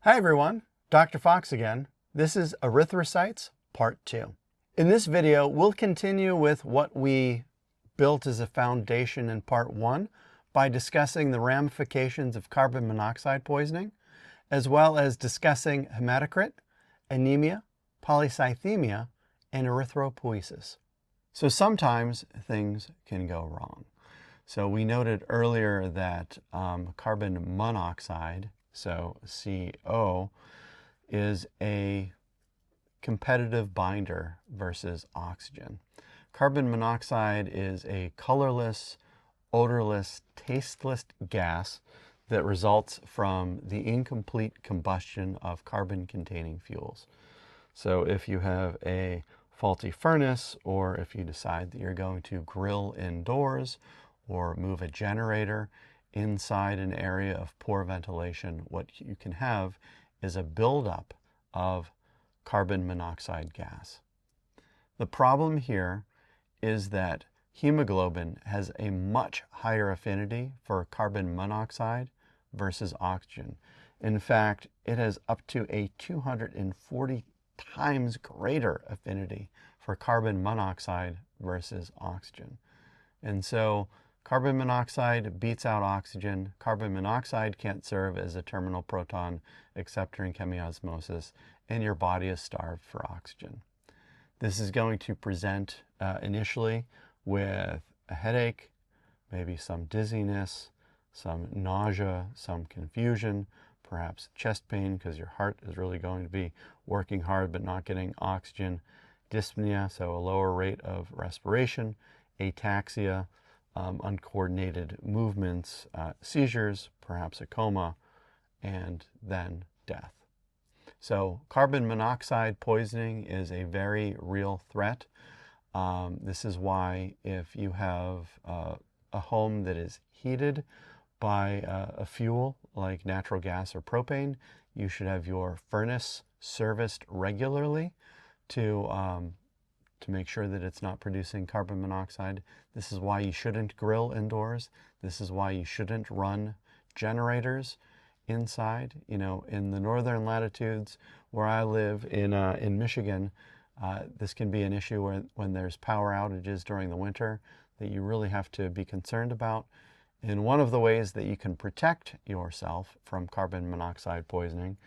Hi everyone, Dr. Fox again. This is Erythrocytes Part 2. In this video, we'll continue with what we built as a foundation in Part 1 by discussing the ramifications of carbon monoxide poisoning, as well as discussing hematocrit, anemia, polycythemia, and erythropoiesis. So sometimes things can go wrong. So we noted earlier that carbon monoxide, so CO, is a competitive binder versus oxygen. Carbon monoxide is a colorless, odorless, tasteless gas that results from the incomplete combustion of carbon-containing fuels. So if you have a faulty furnace, or if you decide that you're going to grill indoors or move a generator inside an area of poor ventilation, what you can have is a buildup of carbon monoxide gas. The problem here is that hemoglobin has a much higher affinity for carbon monoxide versus oxygen. In fact, it has up to a 240 times greater affinity for carbon monoxide versus oxygen. And so carbon monoxide beats out oxygen. Carbon monoxide can't serve as a terminal proton acceptor in chemiosmosis, and your body is starved for oxygen. This is going to present initially with a headache, maybe some dizziness, some nausea, some confusion, perhaps chest pain because your heart is really going to be working hard but not getting oxygen, dyspnea, so a lower rate of respiration, ataxia, uncoordinated movements, seizures, perhaps a coma, and then death. So carbon monoxide poisoning is a very real threat. This is why if you have a home that is heated by a fuel like natural gas or propane, you should have your furnace serviced regularly to make sure that it's not producing carbon monoxide. This is why you shouldn't grill indoors. This is why you shouldn't run generators inside. You know, in the northern latitudes where I live in Michigan, this can be an issue when there's power outages during the winter that you really have to be concerned about. And one of the ways that you can protect yourself from carbon monoxide poisoning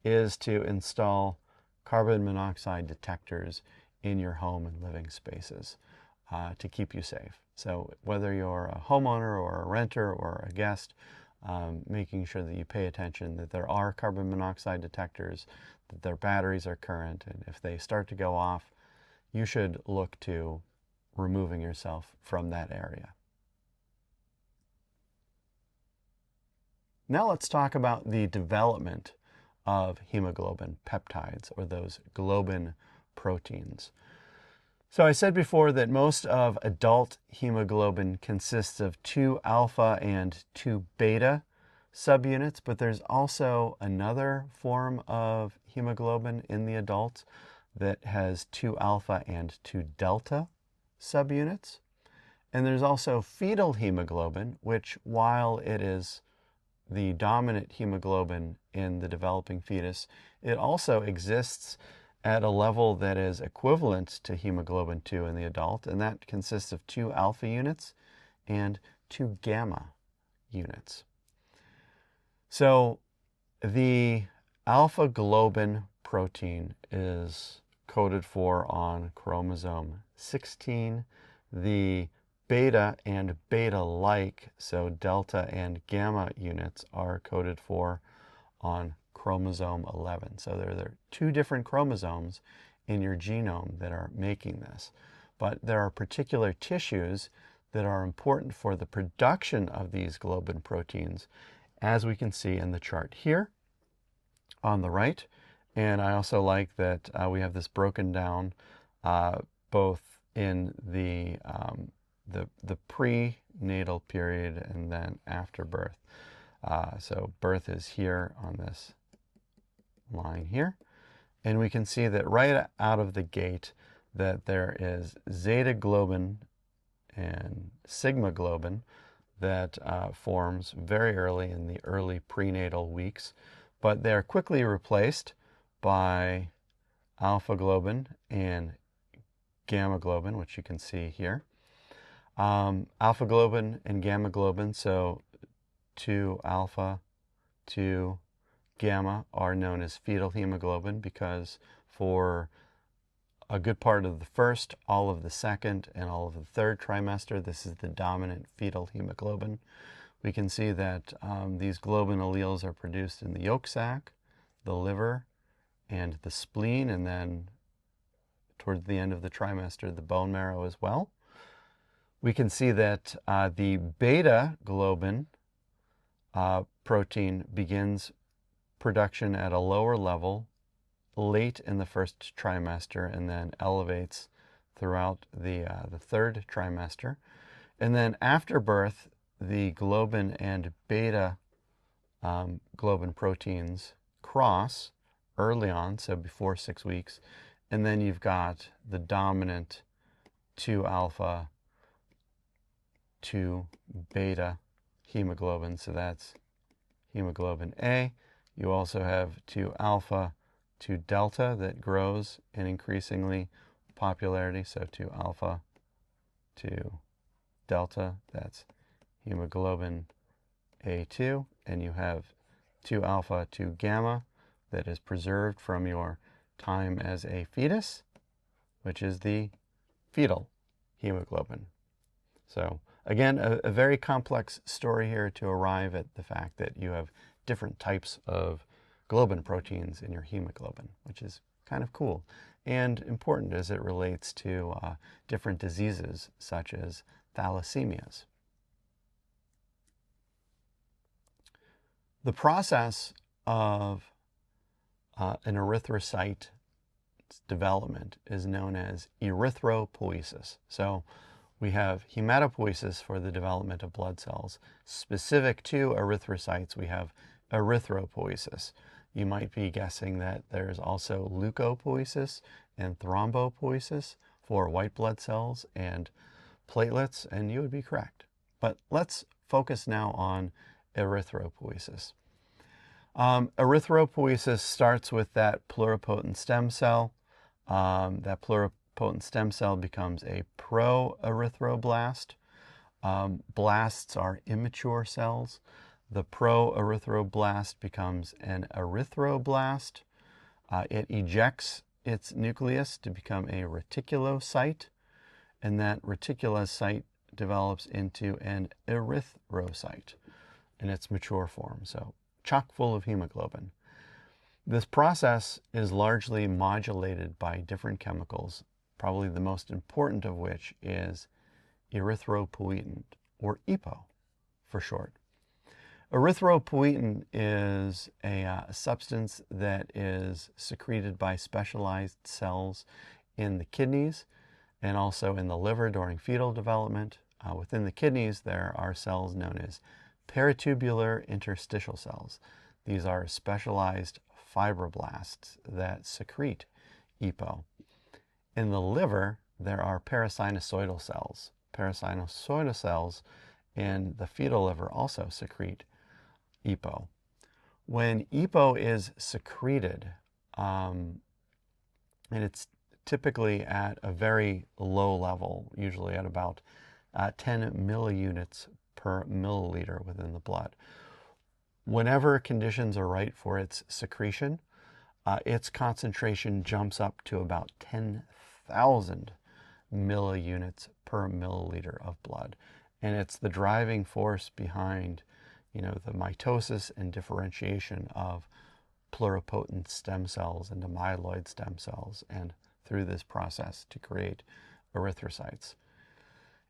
is to install carbon monoxide detectors in your home and living spaces to keep you safe. So whether you're a homeowner or a renter or a guest, making sure that you pay attention that there are carbon monoxide detectors, that their batteries are current, and if they start to go off, you should look to removing yourself from that area. Now let's talk about the development of hemoglobin peptides, or those globin proteins. So I said before that most of adult hemoglobin consists of 2 alpha and 2 beta subunits, but there's also another form of hemoglobin in the adult that has 2 alpha and 2 delta subunits. And there's also fetal hemoglobin, which, while it is the dominant hemoglobin in the developing fetus, it also exists at a level that is equivalent to hemoglobin 2 in the adult, and that consists of 2 alpha units and 2 gamma units. So the alpha globin protein is coded for on chromosome 16. The beta and beta-like, so delta and gamma units, are coded for on chromosome 11. So there are 2 different chromosomes in your genome that are making this. But there are particular tissues that are important for the production of these globin proteins, as we can see in the chart here on the right. And I also like that we have this broken down both in the prenatal period and then after birth. So birth is here on this line here. And we can see that right out of the gate that there is zeta globin and sigma globin that forms very early in the early prenatal weeks. but they're quickly replaced by alpha globin and gamma globin, which you can see here. Alpha globin and gamma globin, so 2-alpha, 2-gamma, are known as fetal hemoglobin because for a good part of the first, all of the second, and all of the third trimester, this is the dominant fetal hemoglobin. We can see that these globin alleles are produced in the yolk sac, the liver, and the spleen, and then towards the end of the trimester, the bone marrow as well. We can see that the beta globin protein begins production at a lower level late in the first trimester and then elevates throughout the third trimester. And then after birth, the globin and beta globin proteins cross early on, so before 6 weeks, and then you've got the dominant 2-alpha, 2-beta hemoglobin, so that's hemoglobin A. You also have 2-alpha, 2-delta that grows in increasingly popularity, so 2-alpha, 2-delta, that's hemoglobin A2, and you have 2-alpha, 2-gamma that is preserved from your time as a fetus, which is the fetal hemoglobin. So again, a very complex story here to arrive at the fact that you have different types of globin proteins in your hemoglobin, which is kind of cool and important as it relates to different diseases such as thalassemias. The process of an erythrocyte development is known as erythropoiesis. So we have hematopoiesis for the development of blood cells. Specific to erythrocytes, we have erythropoiesis. You might be guessing that there's also leukopoiesis and thrombopoiesis for white blood cells and platelets, and you would be correct. But let's focus now on erythropoiesis. Erythropoiesis starts with that pluripotent stem cell. That pluripotent stem cell becomes a proerythroblast. Blasts are immature cells. The proerythroblast becomes an erythroblast. It ejects its nucleus to become a reticulocyte, and that reticulocyte develops into an erythrocyte in its mature form, so chock full of hemoglobin. This process is largely modulated by different chemicals, probably the most important of which is erythropoietin, or EPO for short. Erythropoietin is a substance that is secreted by specialized cells in the kidneys and also in the liver during fetal development. Within the kidneys, there are cells known as peritubular interstitial cells. These are specialized fibroblasts that secrete EPO. In the liver, there are parasinusoidal cells. Parasinusoidal cells in the fetal liver also secrete EPO. When EPO is secreted, and it's typically at a very low level, usually at about 10 milliunits per milliliter within the blood. Whenever conditions are right for its secretion, its concentration jumps up to about 10,000 milliunits per milliliter of blood. And it's the driving force behind, the mitosis and differentiation of pluripotent stem cells into myeloid stem cells, and through this process to create erythrocytes.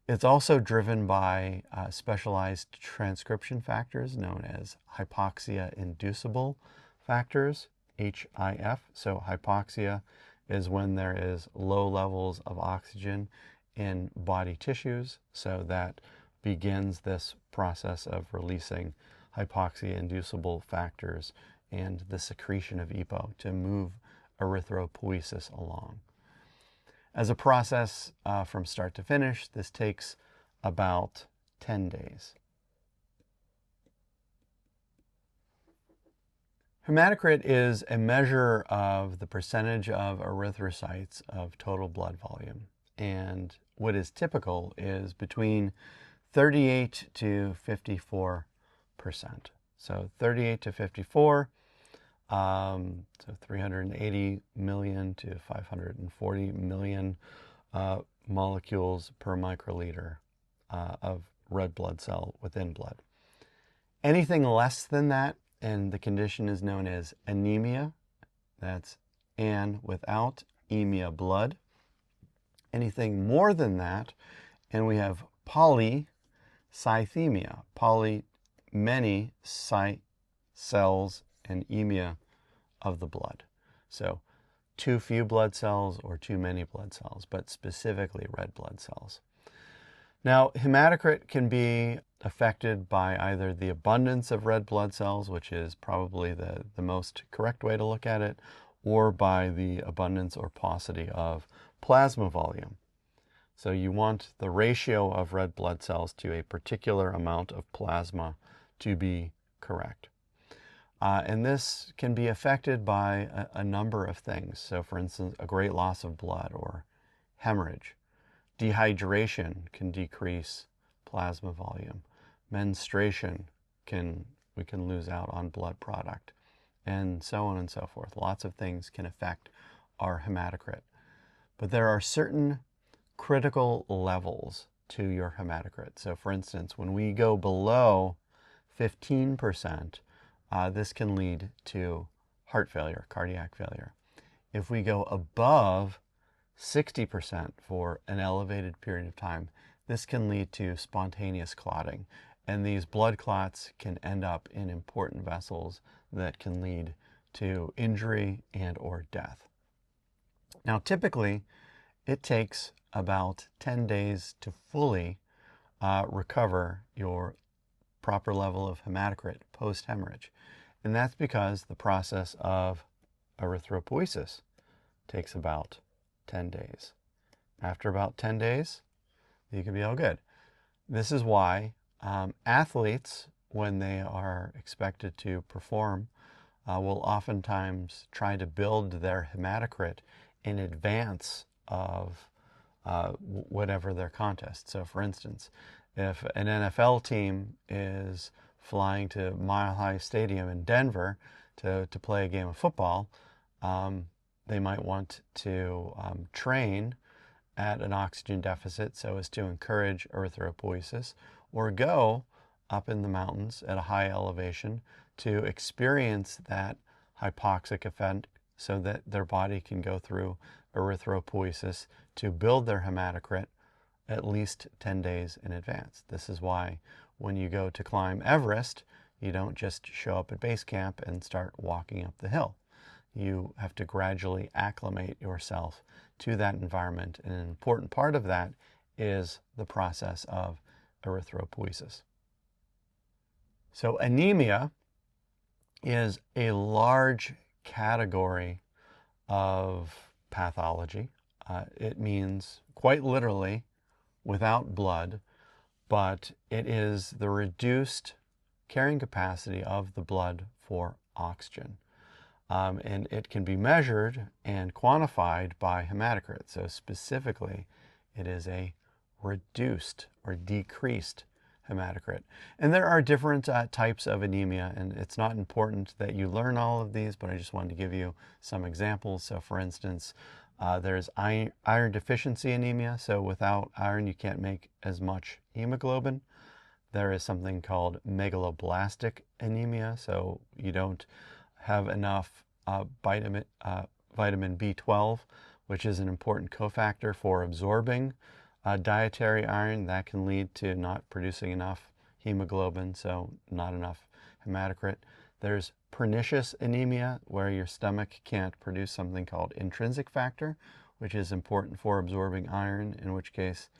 It's also driven by specialized transcription factors known as hypoxia-inducible factors, HIF. So hypoxia is when there is low levels of oxygen in body tissues, so that begins this process of releasing hypoxia-inducible factors and the secretion of EPO to move erythropoiesis along. As a process from start to finish, this takes about 10 days. Hematocrit is a measure of the percentage of erythrocytes of total blood volume. And what is typical is between 38 to 54%. So 38 to 54, so 380 million to 540 million molecules per microliter of red blood cell within blood. Anything less than that, and the condition is known as anemia. That's an without, emia blood. Anything more than that, and we have polycythemia. Poly, many cells, and emia of the blood. So too few blood cells or too many blood cells, but specifically red blood cells. Now, hematocrit can be affected by either the abundance of red blood cells, which is probably the most correct way to look at it, or by the abundance or paucity of plasma volume. So you want the ratio of red blood cells to a particular amount of plasma to be correct. And this can be affected by a number of things. So for instance, a great loss of blood or hemorrhage. Dehydration can decrease plasma volume. Menstruation we can lose out on blood product, and so on and so forth. Lots of things can affect our hematocrit. But there are certain critical levels to your hematocrit. So for instance, when we go below 15%, this can lead to heart failure, cardiac failure. If we go above 60% for an elevated period of time, this can lead to spontaneous clotting. And these blood clots can end up in important vessels that can lead to injury and or death. Now, typically, it takes about 10 days to fully recover your proper level of hematocrit post-hemorrhage. And that's because the process of erythropoiesis takes about 10 days. After about 10 days, you can be all good. This is why athletes, when they are expected to perform, will oftentimes try to build their hematocrit in advance of whatever their contest. So for instance, if an NFL team is flying to Mile High Stadium in Denver to play a game of football, they might want to train at an oxygen deficit so as to encourage erythropoiesis, or go up in the mountains at a high elevation to experience that hypoxic event so that their body can go through erythropoiesis to build their hematocrit at least 10 days in advance. This is why when you go to climb Everest, you don't just show up at base camp and start walking up the hill. You have to gradually acclimate yourself to that environment. And an important part of that is the process of erythropoiesis. So anemia is a large category of pathology. It means quite literally without blood, but it is the reduced carrying capacity of the blood for oxygen. And it can be measured and quantified by hematocrit. So specifically, it is a reduced or decreased hematocrit. And there are different types of anemia, and it's not important that you learn all of these, but I just wanted to give you some examples. So for instance, there's iron deficiency anemia. So without iron, you can't make as much hemoglobin. There is something called megaloblastic anemia. So you don't have enough vitamin B12, which is an important cofactor for absorbing dietary iron. That can lead to not producing enough hemoglobin, so not enough hematocrit. There's pernicious anemia, where your stomach can't produce something called intrinsic factor, which is important for absorbing iron, in which case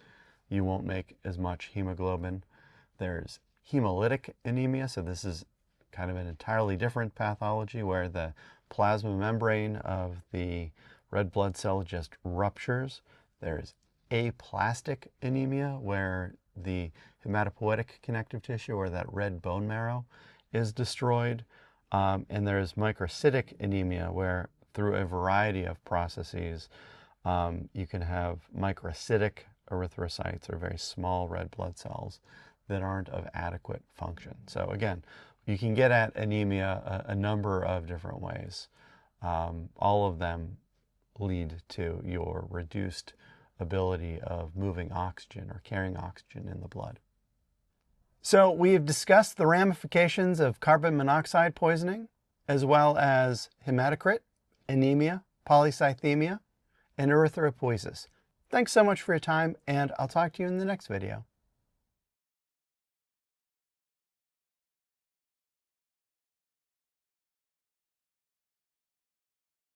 you won't make as much hemoglobin. There's hemolytic anemia, so this is kind of an entirely different pathology where the plasma membrane of the red blood cell just ruptures. There's aplastic anemia, where the hematopoietic connective tissue, or that red bone marrow, is destroyed. And there's microcytic anemia, where through a variety of processes, you can have microcytic erythrocytes, or very small red blood cells that aren't of adequate function. So again, you can get at anemia a number of different ways. All of them lead to your reduced ability of moving oxygen or carrying oxygen in the blood. So we have discussed the ramifications of carbon monoxide poisoning, as well as hematocrit, anemia, polycythemia, and erythropoiesis. Thanks so much for your time, and I'll talk to you in the next video.